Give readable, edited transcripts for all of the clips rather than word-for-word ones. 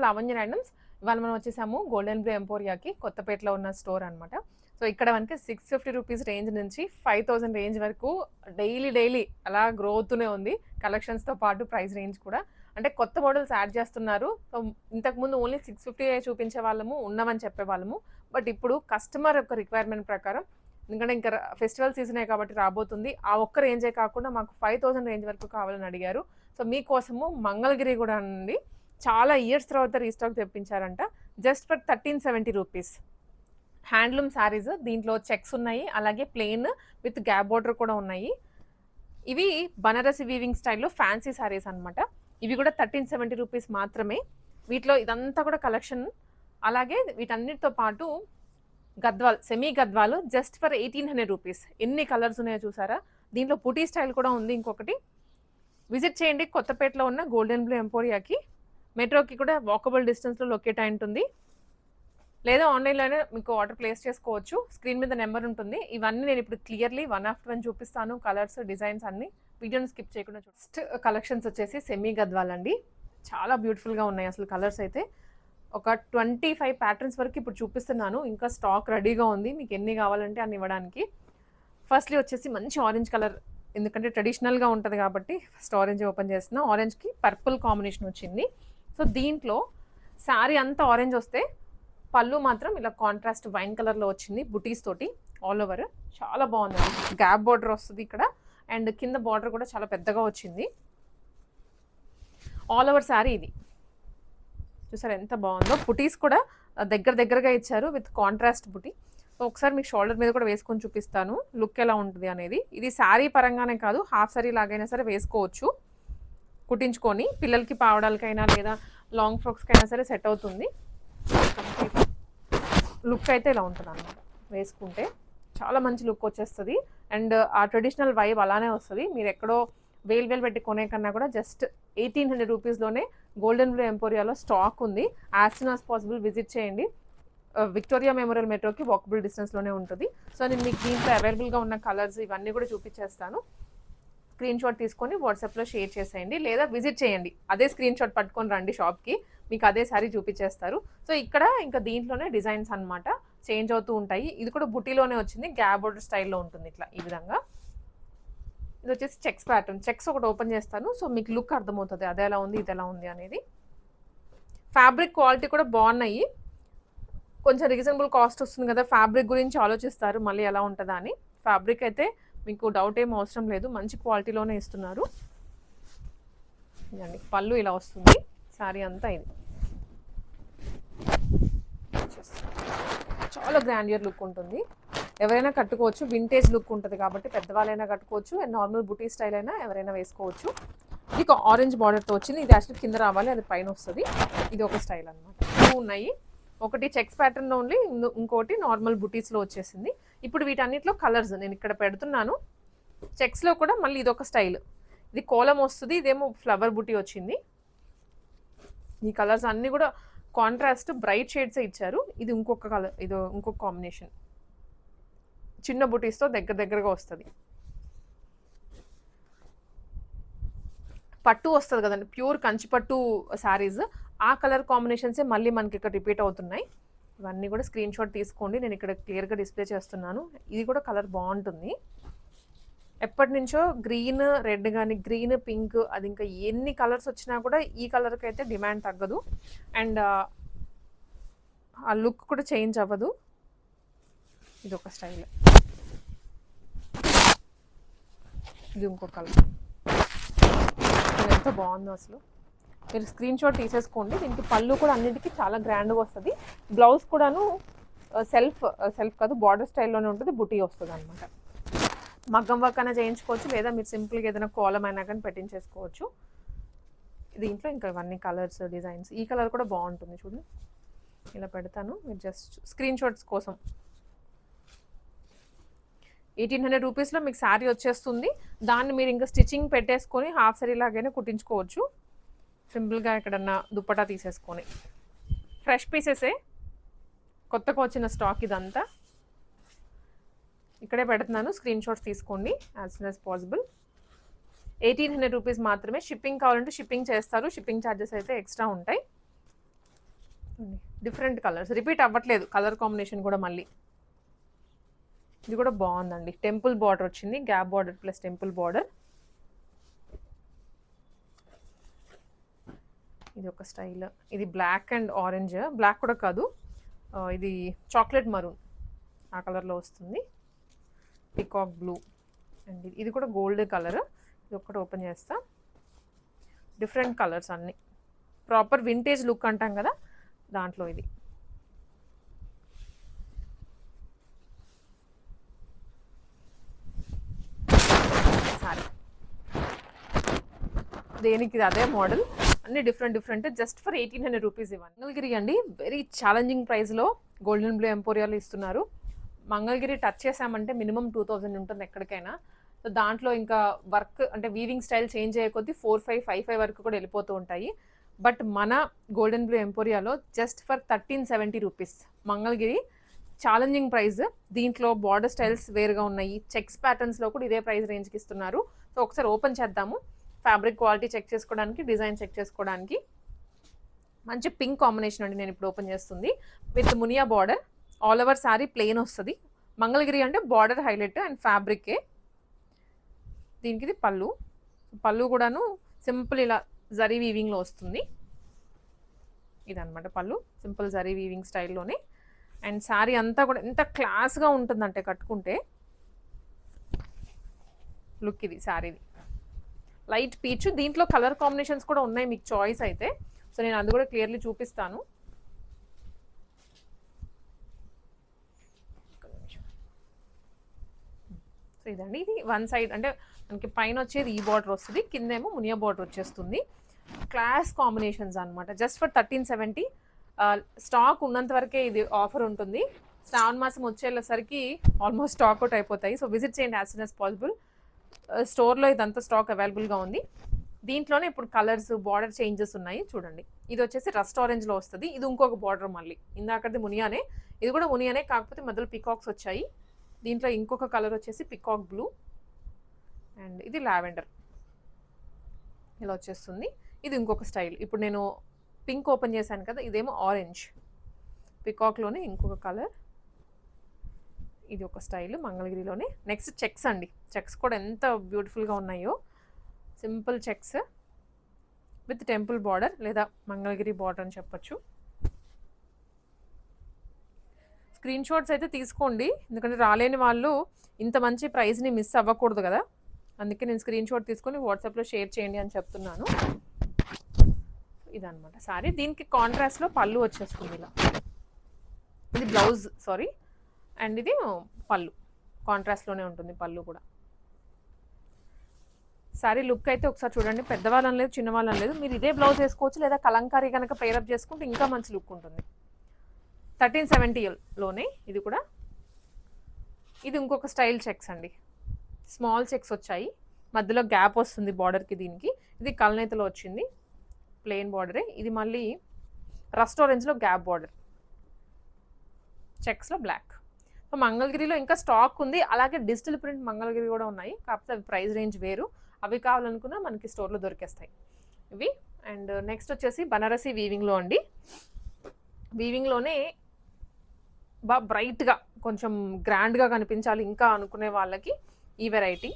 Lavanya randoms. ఇవాళ మనం వచ్చేసాము గోల్డెన్ బ్లూ ఎంపోరియాకి, కొత్తపేటలో ఉన్న స్టోర్ అనమాట. సో ఇక్కడ మనకి 650 రూపీస్ రేంజ్ నుంచి 5000 రేంజ్ వరకు డైలీ అలా గ్రో అవుతూనే ఉంది. కలెక్షన్స్తో పాటు ప్రైస్ రేంజ్ కూడా. అంటే కొత్త మోడల్స్ యాడ్ చేస్తున్నారు. సో ఇంతకుముందు ఓన్లీ 650 చూపించే వాళ్ళము, ఉన్నామని చెప్పేవాళ్ళము. బట్ ఇప్పుడు కస్టమర్ యొక్క రిక్వైర్మెంట్ ప్రకారం, ఎందుకంటే ఇంకా ఫెస్టివల్ సీజనే కాబట్టి రాబోతుంది, ఆ ఒక్క రేంజే కాకుండా మాకు 5000 రేంజ్ వరకు కావాలని అడిగారు. సో మీకోసము మంగళగిరి కూడా అండి చాలా ఇయర్స్ తర్వాత రీస్టాక్ తెప్పించారంట. Just for 1370 rupees. Handloom saris, దీంట్లో చెక్స్ ఉన్నాయి, అలాగే ప్లెయిన్ విత్ గ్యాప్ బోర్డర్ కూడా ఉన్నాయి. ఇవి బనారసి వీవింగ్ స్టైల్లో ఫ్యాన్సీ శారీస్ అనమాట. ఇవి కూడా 1370 రూపీస్ మాత్రమే. వీటిలో ఇదంతా కూడా కలెక్షన్. అలాగే వీటన్నిటితో పాటు Gadwal, semi Gadwal just for 1800 rupees. ఎన్ని కలర్స్ ఉన్నాయో చూసారా. దీంట్లో పుటీ స్టైల్ కూడా ఉంది ఇంకొకటి. విజిట్ చేయండి కొత్తపేటలో ఉన్న గోల్డెన్ బ్లూ ఎంపోరియాకి. మెట్రోకి కూడా వాకబుల్ డిస్టెన్స్లో లొకేట్ అయి ఉంటుంది. లేదా ఆన్లైన్లోనే మీకు ఆర్డర్ ప్లేస్ చేసుకోవచ్చు. స్క్రీన్ మీద నెంబర్ ఉంటుంది. ఇవన్నీ నేను ఇప్పుడు క్లియర్లీ వన్ ఆఫ్టర్ వన్ చూపిస్తాను. కలర్స్, డిజైన్స్ అన్ని. వీడియోని స్కిప్ చేయకుండా ఫస్ట్ కలెక్షన్స్ వచ్చేసి సెమీ గద్వాల్ అండి. చాలా బ్యూటిఫుల్గా ఉన్నాయి అసలు కలర్స్ అయితే. ఒక 25 ప్యాటర్న్స్ వరకు ఇప్పుడు చూపిస్తున్నాను. ఇంకా స్టాక్ రెడీగా ఉంది, మీకు ఎన్ని కావాలంటే అన్ని ఇవ్వడానికి. ఫస్ట్లీ వచ్చేసి మంచి ఆరెంజ్ కలర్, ఎందుకంటే ట్రెడిషనల్గా ఉంటుంది కాబట్టి ఫస్ట్ ఆరెంజ్ ఓపెన్ చేస్తున్నా. ఆరెంజ్కి పర్పుల్ కాంబినేషన్ వచ్చింది. సో దీంట్లో శారీ అంతా ఆరెంజ్ వస్తే పళ్ళు మాత్రం ఇలా కాంట్రాస్ట్ వైన్ కలర్లో వచ్చింది, బుటీస్ తోటి ఆల్ ఓవర్. చాలా బాగుంది. గ్యాప్ బార్డర్ వస్తుంది ఇక్కడ, అండ్ కింద బార్డర్ కూడా చాలా పెద్దగా వచ్చింది. ఆల్ ఓవర్ శారీ ఇది చూసారు ఎంత బాగుందో. బుటీస్ కూడా దగ్గరగా ఇచ్చారు విత్ కాంట్రాస్ట్ బుటీ. సో ఒకసారి మీకు షోల్డర్ మీద కూడా వేసుకొని చూపిస్తాను లుక్ ఎలా ఉంటుంది అనేది. ఇది శారీ పరంగానే కాదు, హాఫ్ శారీ లాగైనా సరే వేసుకోవచ్చు కుట్టించుకొని. పిల్లలకి పావడాలకైనా లేదా లాంగ్ ఫ్రాక్స్కైనా సరే సెట్ అవుతుంది. లుక్ అయితే ఇలా ఉంటుంది అన్నమాట. వేసుకుంటే చాలా మంచి లుక్ వచ్చేస్తుంది. అండ్ ఆ ట్రెడిషనల్ వైబ్ అలానే వస్తుంది. మీరు ఎక్కడో వేలు పెట్టి కొనే కన్నా కూడా జస్ట్ 1800 రూపీస్లోనే గోల్డెన్ బ్లూ ఎంపోరియాలో స్టాక్ ఉంది. As soon as possible visit చేయండి. విక్టోరియా మెమోరియల్ మెట్రోకి వాకబుల్ డిస్టెన్స్లోనే ఉంటుంది. సో నేను మీకు దీంట్లో అవైలబుల్గా ఉన్న కలర్స్ ఇవన్నీ కూడా చూపించేస్తాను. స్క్రీన్ షాట్ తీసుకొని వాట్సాప్లో షేర్ చేసేయండి, లేదా విజిట్ చేయండి. అదే స్క్రీన్ షాట్ పట్టుకొని రండి షాప్కి, మీకు అదే సారీ చూపించేస్తారు. సో ఇక్కడ ఇంకా దీంట్లోనే డిజైన్స్ అనమాట చేంజ్ అవుతూ ఉంటాయి. ఇది కూడా బుటీలోనే వచ్చింది, గ్యాప్ బోర్డర్ స్టైల్లో ఉంటుంది ఇట్లా ఈ విధంగా. ఇది వచ్చేసి చెక్స్ ప్యాటర్న్. చెక్స్ ఒకటి ఓపెన్ చేస్తాను, సో మీకు లుక్ అర్థమవుతుంది అది ఎలా ఉంది ఇది ఎలా ఉంది అనేది. ఫ్యాబ్రిక్ క్వాలిటీ కూడా బాగున్నాయి. కొంచెం రీజనబుల్ కాస్ట్ వస్తుంది కదా, ఫ్యాబ్రిక్ గురించి ఆలోచిస్తారు మళ్ళీ ఎలా ఉంటుందా అని. ఫ్యాబ్రిక్ అయితే మీకు డౌట్ ఏం అవసరం లేదు, మంచి క్వాలిటీలోనే ఇస్తున్నారు. ఇదండి పళ్ళు ఇలా వస్తుంది, శారీ అంతా ఇది. చాలా గ్రాండియర్ లుక్ ఉంటుంది. ఎవరైనా కట్టుకోవచ్చు, వింటేజ్ లుక్ ఉంటుంది కాబట్టి పెద్దవాళ్ళైనా కట్టుకోవచ్చు. అండ్ నార్మల్ బుటీ స్టైల్ అయినా ఎవరైనా వేసుకోవచ్చు. ఇది ఆరెంజ్ బార్డర్తో వచ్చింది. ఇది యాక్చువల్లీ కింద రావాలి, అది పైన వస్తుంది. ఇది ఒక స్టైల్ అనమాట. టూ ఉన్నాయి, ఒకటి చెక్స్ ప్యాటర్న్లో ఓన్లీ, ఇంకోటి నార్మల్ బుటీస్లో వచ్చేసింది. ఇప్పుడు వీటన్నిటిలో కలర్స్ నేను ఇక్కడ పెడుతున్నాను. చెక్స్లో కూడా మళ్ళీ ఇదొక స్టైల్, ఇది కోలం వస్తుంది, ఇదేమో ఫ్లవర్ బుటీ వచ్చింది. ఈ కలర్స్ అన్నీ కూడా కాంట్రాస్ట్ బ్రైట్ షేడ్సే ఇచ్చారు. ఇది ఇంకొక కలర్, ఇది ఇంకొక కాంబినేషన్, చిన్న బుటీస్తో దగ్గరగా వస్తుంది. పట్టు వస్తుంది కదండి, ప్యూర్ కంచిపట్టు శారీస్, ఆ కలర్ కాంబినేషన్సే మళ్ళీ మనకి ఇక్కడ రిపీట్ అవుతున్నాయి. ఇవన్నీ కూడా స్క్రీన్ షాట్ తీసుకోండి, నేను ఇక్కడ క్లియర్గా డిస్ప్లే చేస్తున్నాను. ఇది కూడా కలర్ బాగుంటుంది. ఎప్పటి నుంచో గ్రీన్ రెడ్ కానీ గ్రీన్ పింక్, అది ఇంకా ఎన్ని కలర్స్ వచ్చినా కూడా ఈ కలర్కి అయితే డిమాండ్ తగ్గదు. అండ్ ఆ లుక్ కూడా చేంజ్ అవ్వదు. ఇది ఒక స్టైల్, ఇది ఇంకో కలర్. ఇది ఎంత బాగుందో అసలు. మీరు స్క్రీన్ షాట్ తీసేసుకోండి. దీనికి పళ్ళు కూడా అన్నిటికీ చాలా గ్రాండ్గా వస్తుంది. బ్లౌజ్ కూడాను సెల్ఫ్ కాదు, బార్డర్ స్టైల్లోనే ఉంటుంది, బుటీ వస్తుంది అనమాట. మగ్గం వర్క్ అయినా చేయించుకోవచ్చు, లేదా మీరు సింపుల్గా ఏదైనా కోలం అయినా కానీ పెట్టించేసుకోవచ్చు. దీంట్లో ఇంకా ఇవన్నీ కలర్స్, డిజైన్స్. ఈ కలర్ కూడా బాగుంటుంది చూడండి, ఇలా పెడతాను మీరు జస్ట్ స్క్రీన్ షాట్స్ కోసం. 1800 రూపీస్లో మీకు శారీ వచ్చేస్తుంది. దాన్ని మీరు ఇంకా స్టిచ్చింగ్ పెట్టేసుకొని హాఫ్ శారీ లాగానే కుట్టించుకోవచ్చు. సింపుల్గా ఎక్కడన్నా దుప్పటా తీసేసుకొని. ఫ్రెష్ పీసెసే, కొత్తగా వచ్చిన స్టాక్ ఇదంతా. ఇక్కడే పెడుతున్నాను, స్క్రీన్ షాట్స్ తీసుకోండి as soon as possible. 1800 rupees మాత్రమే. షిప్పింగ్ కావాలంటే షిప్పింగ్ చేస్తారు, షిప్పింగ్ ఛార్జెస్ అయితే ఎక్స్ట్రా ఉంటాయి. డిఫరెంట్ కలర్స్ రిపీట్ అవ్వట్లేదు, కలర్ కాంబినేషన్ కూడా మళ్ళీ. ఇది కూడా బాగుందండి, టెంపుల్ బార్డర్ వచ్చింది, gap border plus temple border. ఇది ఒక స్టైల్, ఇది బ్లాక్ అండ్ ఆరెంజ్, బ్లాక్ కూడా కాదు, ఇది చాక్లెట్ మరూన్ ఆ కలర్లో వస్తుంది. పికాక్ బ్లూ అండ్ ఇది కూడా గోల్డ్ కలర్. ఇది ఒక్కటి ఓపెన్ చేస్తా. డిఫరెంట్ కలర్స్ అన్నీ, ప్రాపర్ వింటేజ్ లుక్ అంటాం కదా దాంట్లో ఇది. సారీ దేనికి అదే మోడల్, అన్ని డిఫరెంట్ జస్ట్ ఫర్ 1800 రూపీస్ ఇవ్వండి. మంగళగిరి అండి వెరీ ఛాలెంజింగ్ ప్రైస్లో గోల్డెన్ బ్లూ ఎంపోరియాలో ఇస్తున్నారు. మంగళగిరి టచ్ చేసామంటే మినిమం 2000 ఉంటుంది ఎక్కడికైనా. సో దాంట్లో ఇంకా వర్క్ అంటే వీవింగ్ స్టైల్ చేంజ్ అయ్యే కొద్దీ 4500, 5500 వరకు కూడా వెళ్ళిపోతూ ఉంటాయి. బట్ మన గోల్డెన్ బ్లూ ఎంపోరియాలో just for 1370 rupees Mangalagiri, challenging price. దీంట్లో బార్డర్ స్టైల్స్ వేరుగా ఉన్నాయి, చెక్స్ ప్యాటర్న్స్లో కూడా ఇదే ప్రైస్ రేంజ్కి ఇస్తున్నారు. సో ఒకసారి ఓపెన్ చేద్దాము, ఫ్యాబ్రిక్ క్వాలిటీ చెక్ చేసుకోవడానికి, డిజైన్ చెక్ చేసుకోవడానికి. మంచి పింక్ కాంబినేషన్ అండి నేను ఇప్పుడు ఓపెన్ చేస్తుంది, with Muniya border. All over sari plain వస్తుంది. మంగళగిరి అంటే బార్డర్ హైలైట్ అండ్ ఫ్యాబ్రికే. దీనికి ఇది పళ్ళు, పళ్ళు కూడాను సింపుల్ ఇలా జరీ వీవింగ్లో వస్తుంది. ఇదనమాట పళ్ళు, సింపుల్ జరీ వీవింగ్ స్టైల్లోనే. అండ్ శారీ అంతా కూడా ఎంత క్లాస్గా ఉంటుందంటే కట్టుకుంటే లుక్. ఇది శారీది లైట్ పీచ్, దీంట్లో కలర్ కాంబినేషన్స్ కూడా ఉన్నాయి మీకు చాయిస్ అయితే. సో నేను అది కూడా క్లియర్లీ చూపిస్తాను. సో ఇదండి, ఇది వన్ సైడ్ అంటే మనకి పైన వచ్చేది ఈ బార్డర్ వస్తుంది, కిందేమో మునియా బార్డర్ వచ్చేస్తుంది. క్లాస్ కాంబినేషన్స్ అనమాట. Just for 1370. స్టాక్ ఉన్నంత వరకే ఇది ఆఫర్ ఉంటుంది. శ్రావణ మాసం వచ్చేసరికి ఆల్మోస్ట్ స్టాక్ అవుట్ అయిపోతాయి. సో విజిట్ చేయండి యాజ్ సూన్ యాజ్ పాసిబుల్. స్టోర్లో ఇదంతా స్టాక్ అవైలబుల్గా ఉంది. దీంట్లోనే ఇప్పుడు కలర్స్ బార్డర్ చేంజెస్ ఉన్నాయి చూడండి. ఇది వచ్చేసి రస్ట్ ఆరెంజ్లో వస్తుంది, ఇది ఇంకొక బార్డర్ మళ్ళీ. ఇందాకది మునియానే, ఇది కూడా మునియానే, కాకపోతే మధ్యలో పికాక్స్ వచ్చాయి. దీంట్లో ఇంకొక కలర్ వచ్చేసి పికాక్ బ్లూ అండ్ ఇది లావెండర్ ఇలా వచ్చేస్తుంది. ఇది ఇంకొక స్టైల్. ఇప్పుడు నేను పింక్ ఓపెన్ చేశాను కదా, ఇదేమో ఆరెంజ్, పికాక్లోనే ఇంకొక కలర్. ఇది ఒక స్టైల్ మంగళగిరిలోనే. నెక్స్ట్ చెక్స్ అండి, చెక్స్ కూడా ఎంత బ్యూటిఫుల్గా ఉన్నాయో. Simple checks with temple border లేదా మంగళగిరి బార్డర్ అని చెప్పచ్చు. స్క్రీన్ షాట్స్ అయితే తీసుకోండి, ఎందుకంటే రాలేని వాళ్ళు ఇంత మంచి ప్రైస్ని మిస్ అవ్వకూడదు కదా, అందుకే నేను స్క్రీన్ షాట్ తీసుకొని వాట్సాప్లో షేర్ చేయండి అని చెప్తున్నాను. ఇదనమాట సారీ. దీనికి కాంట్రాస్ట్లో పళ్ళు వచ్చేస్తుంది ఇలా. ఇది బ్లౌజ్ సారీ, అండ్ ఇది పళ్ళు కాంట్రాస్ట్లోనే ఉంటుంది పళ్ళు కూడా. సారీ లుక్ అయితే ఒకసారి చూడండి, పెద్దవాళ్ళని లేదు చిన్నవాళ్ళని లేదు, మీరు ఇదే బ్లౌజ్ వేసుకోవచ్చు, లేదా కలంకారీ కనుక పేరప్ చేసుకుంటే ఇంకా మంచి లుక్ ఉంటుంది. 1370లోనే ఇది కూడా. ఇది ఇంకొక స్టైల్ చెక్స్ అండి, స్మాల్ చెక్స్ వచ్చాయి, మధ్యలో గ్యాప్ వస్తుంది బార్డర్కి. దీనికి ఇది కల్నేతలో వచ్చింది, ప్లెయిన్ బార్డరే. ఇది మళ్ళీ రస్ట్ ఆరెంజ్లో గ్యాప్ బార్డర్, చెక్స్లో బ్లాక్. సో మంగళగిరిలో ఇంకా స్టాక్ ఉంది, అలాగే డిజిటల్ ప్రింట్ మంగళగిరి కూడా ఉన్నాయి, కాకపోతే అవి ప్రైస్ రేంజ్ వేరు. అవి కావాలనుకున్నా మనకి స్టోర్లో దొరికేస్తాయి ఇవి. అండ్ నెక్స్ట్ వచ్చేసి బనారసి వీవింగ్లో అండి. వీవింగ్లోనే బాగా బ్రైట్గా కొంచెం గ్రాండ్గా కనిపించాలి ఇంకా అనుకునే వాళ్ళకి ఈ వెరైటీ.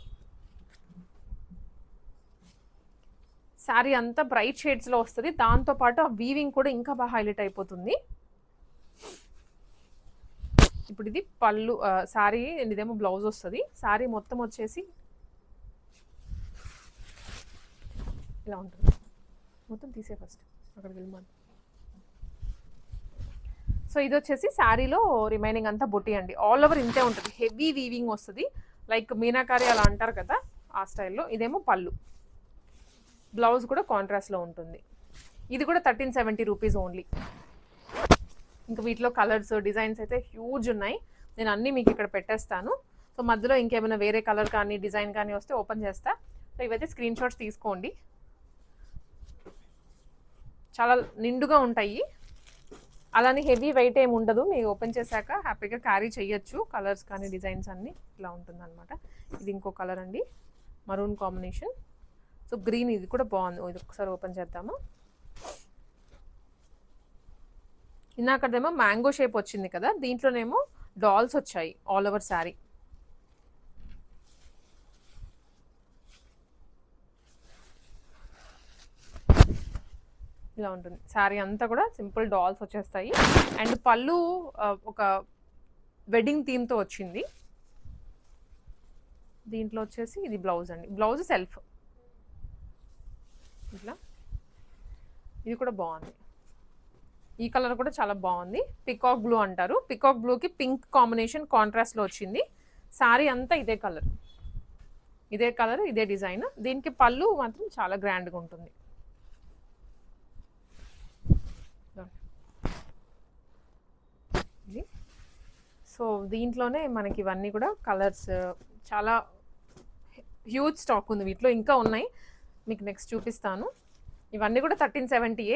శారీ అంతా బ్రైట్ షేడ్స్లో వస్తుంది, దాంతోపాటు ఆ వీవింగ్ కూడా ఇంకా బాగా హైలైట్ అయిపోతుంది. ఇప్పుడు ఇది పళ్ళు శారీ, ఇదేమో బ్లౌజ్ వస్తుంది. శారీ మొత్తం వచ్చేసి ఇలా ఉంటుంది. మొత్తం తీసే ఫస్ట్ అక్కడికి వెళ్ళి. సో ఇది వచ్చేసి శారీలో రిమైనింగ్ అంతా బుట్టి అండి. ఆల్ ఓవర్ ఇంతే ఉంటుంది, హెవీ వీవింగ్ వస్తుంది, లైక్ మీనాకారి అలా అంటారు కదా ఆ స్టైల్లో. ఇదేమో పళ్ళు, బ్లౌజ్ కూడా కాంట్రాస్ట్లో ఉంటుంది. ఇది కూడా 1370 రూపీస్ ఓన్లీ. ఇంకా వీటిలో కలర్స్ డిజైన్స్ అయితే హ్యూజ్ ఉన్నాయి, నేను అన్నీ మీకు ఇక్కడ పెట్టేస్తాను. సో మధ్యలో ఇంకేమైనా వేరే కలర్ కానీ డిజైన్ కానీ వస్తే ఓపెన్ చేస్తా. సో ఇవైతే స్క్రీన్ షాట్స్ తీసుకోండి, చాలా నిండుగా ఉంటాయి, అలానే హెవీ వెయిట్ ఏమి ఉండదు. మీకు ఓపెన్ చేశాక హ్యాపీగా క్యారీ చేయొచ్చు, కలర్స్ కానీ డిజైన్స్ అన్నీ ఇలా ఉంటుంది అనమాట. ఇది ఇంకో కలర్ అండి, మరూన్ కాంబినేషన్. సో గ్రీన్, ఇది కూడా బాగుంది. ఇది ఒకసారి ఓపెన్ చేద్దాము. ఇందాకదేమో మ్యాంగో షేప్ వచ్చింది కదా, దీంట్లోనేమో డాల్స్ వచ్చాయి ఆల్ ఓవర్ శారీ. ఇలా ఉంటుంది శారీ అంతా కూడా, సింపుల్ డాల్స్ వచ్చేస్తాయి. అండ్ పళ్ళు ఒక వెడ్డింగ్ థీమ్తో వచ్చింది. దీంట్లో వచ్చేసి ఇది బ్లౌజ్ అండి, బ్లౌజ్ సెల్ఫ్ ఇట్లా. ఇది కూడా బాగుంది, ఈ కలర్ కూడా చాలా బాగుంది. పికాక్ బ్లూ అంటారు, పికాక్ బ్లూకి పింక్ కాంబినేషన్ కాంట్రాస్ట్లో వచ్చింది. శారీ అంతా ఇదే కలర్, ఇదే డిజైన్. దీనికి పళ్ళు మాత్రం చాలా గ్రాండ్గా ఉంటుంది. సో దీంట్లోనే మనకి ఇవన్నీ కూడా కలర్స్ చాలా హ్యూజ్ స్టాక్ ఉంది వీటిలో, ఇంకా ఉన్నాయి, మీకు నెక్స్ట్ చూపిస్తాను. ఇవన్నీ కూడా 1370.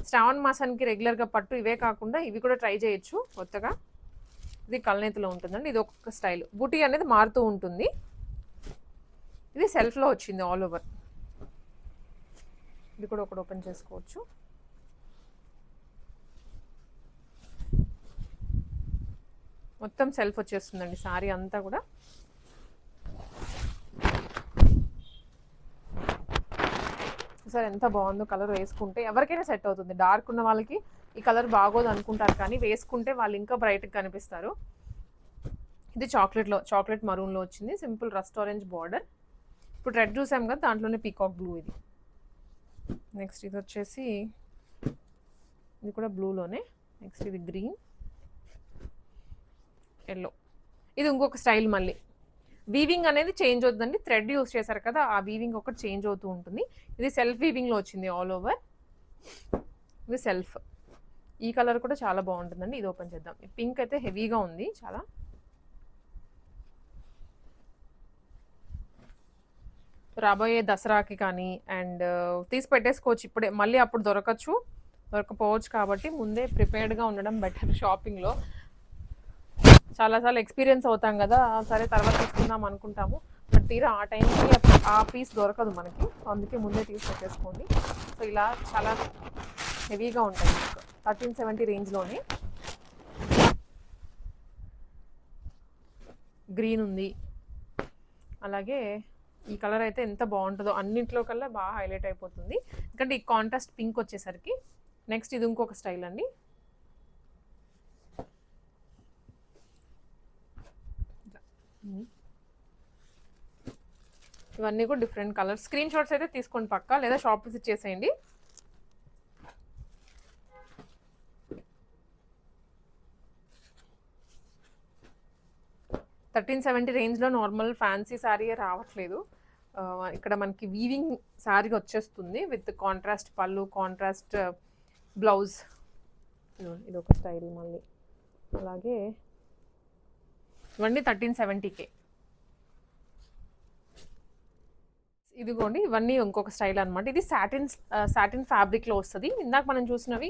శ్రావణ మాసానికి రెగ్యులర్గా పట్టు ఇవే కాకుండా ఇవి కూడా ట్రై చేయొచ్చు కొత్తగా. ఇది కల్నేతిలో ఉంటుందండి, ఇది ఒక్కొక్క స్టైల్. బూటీ అనేది మారుతూ ఉంటుంది. ఇది సెల్ఫ్లో వచ్చింది ఆల్ ఓవర్. ఇది కూడా ఒకటి ఓపెన్ చేసుకోవచ్చు. మొత్తం సెల్ఫ్ వచ్చేస్తుందండి శారీ అంతా కూడా. సార్ ఎంత బాగుందో కలర్, వేసుకుంటే ఎవరికైనా సెట్ అవుతుంది. డార్క్ ఉన్న వాళ్ళకి ఈ కలర్ బాగోదు అనుకుంటారు, కానీ వేసుకుంటే వాళ్ళు ఇంకా బ్రైట్గా కనిపిస్తారు. ఇది చాక్లెట్ మరూన్లో వచ్చింది, సింపుల్ రస్ట్ ఆరెంజ్ బార్డర్. ఇప్పుడు రెడ్ చూసాం కదా, దాంట్లోనే పీకాక్ బ్లూ ఇది. నెక్స్ట్ ఇది వచ్చేసి ఇది కూడా బ్లూలోనే. నెక్స్ట్ ఇది గ్రీన్, ఎల్లో. ఇది ఇంకొక స్టైల్ మళ్ళీ. వీవింగ్ అనేది చేంజ్ అవుతుందండి, థ్రెడ్ యూస్ చేశారు కదా, ఆ వీవింగ్ ఒకటి చేంజ్ అవుతూ ఉంటుంది. ఇది సెల్ఫ్ వీవింగ్లో వచ్చింది ఆల్ ఓవర్. ఇది సెల్ఫ్. ఈ కలర్ కూడా చాలా బాగుంటుందండి. ఇది ఓపెన్ చేద్దాం. పింక్ అయితే హెవీగా ఉంది చాలా. రాబోయే దసరాకి కానీ అండ్ తీసి పెట్టేసుకోవచ్చు ఇప్పుడే, మళ్ళీ అప్పుడు దొరకపోవచ్చు. కాబట్టి ముందే ప్రిపేర్డ్గా ఉండడం బెటర్. షాపింగ్లో చాలాసార్లు ఎక్స్పీరియన్స్ అవుతాం కదా, సరే తర్వాత తీసుకుందాం అనుకుంటాము, బట్ తీరా ఆ టైంకి ఆ పీస్ దొరకదు మనకి. అందుకే ముందే తీసి పెట్టేసుకోండి. సో ఇలా చాలా హెవీగా ఉంటాయి. 1370 రేంజ్లోనే గ్రీన్ ఉంది. అలాగే ఈ కలర్ అయితే ఎంత బాగుంటుందో, అన్నింటిలో కల్లా బాగా హైలైట్ అయిపోతుంది, ఎందుకంటే ఈ కాంట్రాస్ట్ పింక్ వచ్చేసరికి. నెక్స్ట్ ఇది ఇంకొక స్టైల్ అండి. ఇవన్నీ కూడా డిఫరెంట్ కలర్స్. స్క్రీన్ షాట్స్ అయితే తీసుకోండి పక్కా, లేదా షాప్ విజిట్ చేసేయండి. $1370 రేంజ్లో నార్మల్ ఫ్యాన్సీ శారీ రావట్లేదు. ఇక్కడ మనకి వీవింగ్ శారీ వచ్చేస్తుంది విత్ కాంట్రాస్ట్ పళ్ళు, కాంట్రాస్ట్ బ్లౌజ్. ఇది ఒక స్టైల్ మళ్ళీ. అలాగే ఇవన్నీ 1370K. ఇదిగోండి, ఇవన్నీ ఇంకొక స్టైల్ అనమాట. ఇది సాటిన్ ఫ్యాబ్రిక్లో వస్తుంది. ఇందాక మనం చూసినవి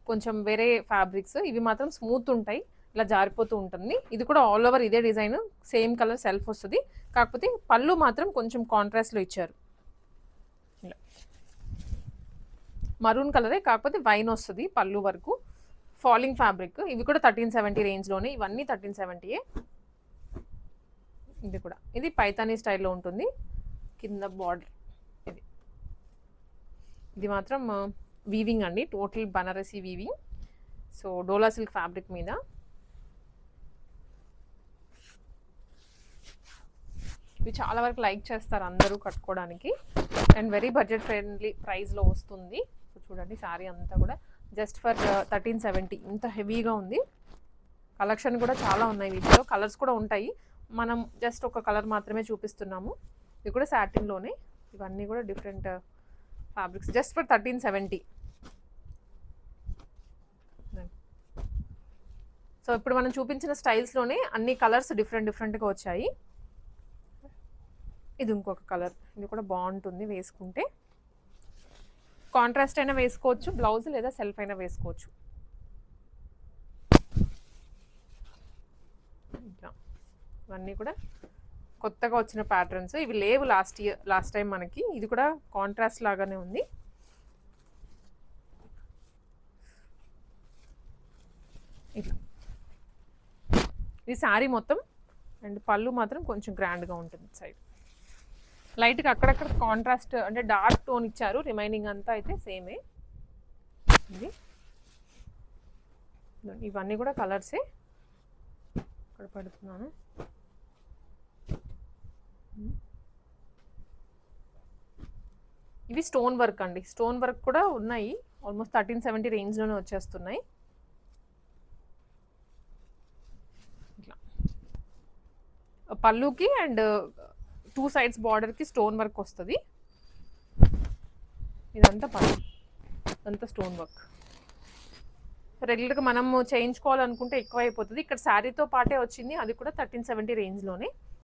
కొంచెం వేరే ఫ్యాబ్రిక్స్, ఇవి మాత్రం స్మూత్ ఉంటాయి, ఇలా జారిపోతూ ఉంటుంది. ఇది కూడా ఆల్ ఓవర్ ఇదే డిజైన్, సేమ్ కలర్ సెల్ఫ్ వస్తుంది. కాకపోతే పళ్ళు మాత్రం కొంచెం కాంట్రాస్ట్లో ఇచ్చారు, మరూన్ కలరే కాకపోతే వైన్ వస్తుంది పళ్ళు వరకు. Falling fabric. ఇవి కూడా 1370 రేంజ్లోనే, ఇవన్నీ 1370. ఇది పైతానీ స్టైల్లో ఉంటుంది, కింద బార్డర్. ఇది మాత్రం వీవింగ్ అండి, టోటల్ బనారసీ వీవింగ్. సో డోలా సిల్క్ ఫ్యాబ్రిక్ మీద. ఇవి చాలా వరకు లైక్ చేస్తారు అందరూ కట్టుకోవడానికి, అండ్ వెరీ బడ్జెట్ ఫ్రెండ్లీ ప్రైస్లో వస్తుంది. సో చూడండి శారీ అంతా కూడా జస్ట్ ఫర్ 1370. ఇంత హెవీగా ఉంది. కలెక్షన్ కూడా చాలా ఉన్నాయి, వీటిలో కలర్స్ కూడా ఉంటాయి. మనం జస్ట్ ఒక కలర్ మాత్రమే చూపిస్తున్నాము. ఇది కూడా సాటిన్లోనే. ఇవన్నీ కూడా different fabrics just for 1370. So ఇప్పుడు మనం చూపించిన స్టైల్స్లోనే అన్ని కలర్స్ డిఫరెంట్గా వచ్చాయి. ఇది ఇంకొక కలర్, ఇది కూడా బాగుంటుంది వేసుకుంటే. కాంట్రాస్ట్ అయినా వేసుకోవచ్చు బ్లౌజ్, లేదా సెల్ఫ్ అయినా వేసుకోవచ్చు. ఇవన్నీ కూడా కొత్తగా వచ్చిన ప్యాటర్న్స్, ఇవి లేవు లాస్ట్ టైం మనకి. ఇది కూడా కాంట్రాస్ట్ లాగానే ఉంది. ఇట్లా ఇది శారీ మొత్తం. అండ్ పళ్ళు మాత్రం కొంచెం గ్రాండ్గా ఉంటుంది సైడ్. లైట్గా అక్కడక్కడ కాంట్రాస్ట్ అంటే డార్క్ టోన్ ఇచ్చారు, రిమైనింగ్ అంతా అయితే సేమే. ఇది ఇవన్నీ కూడా కలర్సే. ఇక్కడ పెడుతున్నాను. ఇవి స్టోన్ వర్క్ అండి, స్టోన్ వర్క్ కూడా ఉన్నాయి. ఆల్మోస్ట్ 1370 రేంజ్లోనే వచ్చేస్తున్నాయి. ఇట్లా పళ్ళుకి అండ్ 2 సైడ్స్ బార్డర్కి స్టోన్ వర్క్ వస్తుంది. ఇదంతా పళ్ళు, ఇదంతా స్టోన్ వర్క్. రెగ్యులర్గా మనము చేయించుకోవాలనుకుంటే ఎక్కువ అయిపోతుంది. ఇక్కడ శారీతో పాటే వచ్చింది, అది కూడా 1370 రేంజ్లోనే.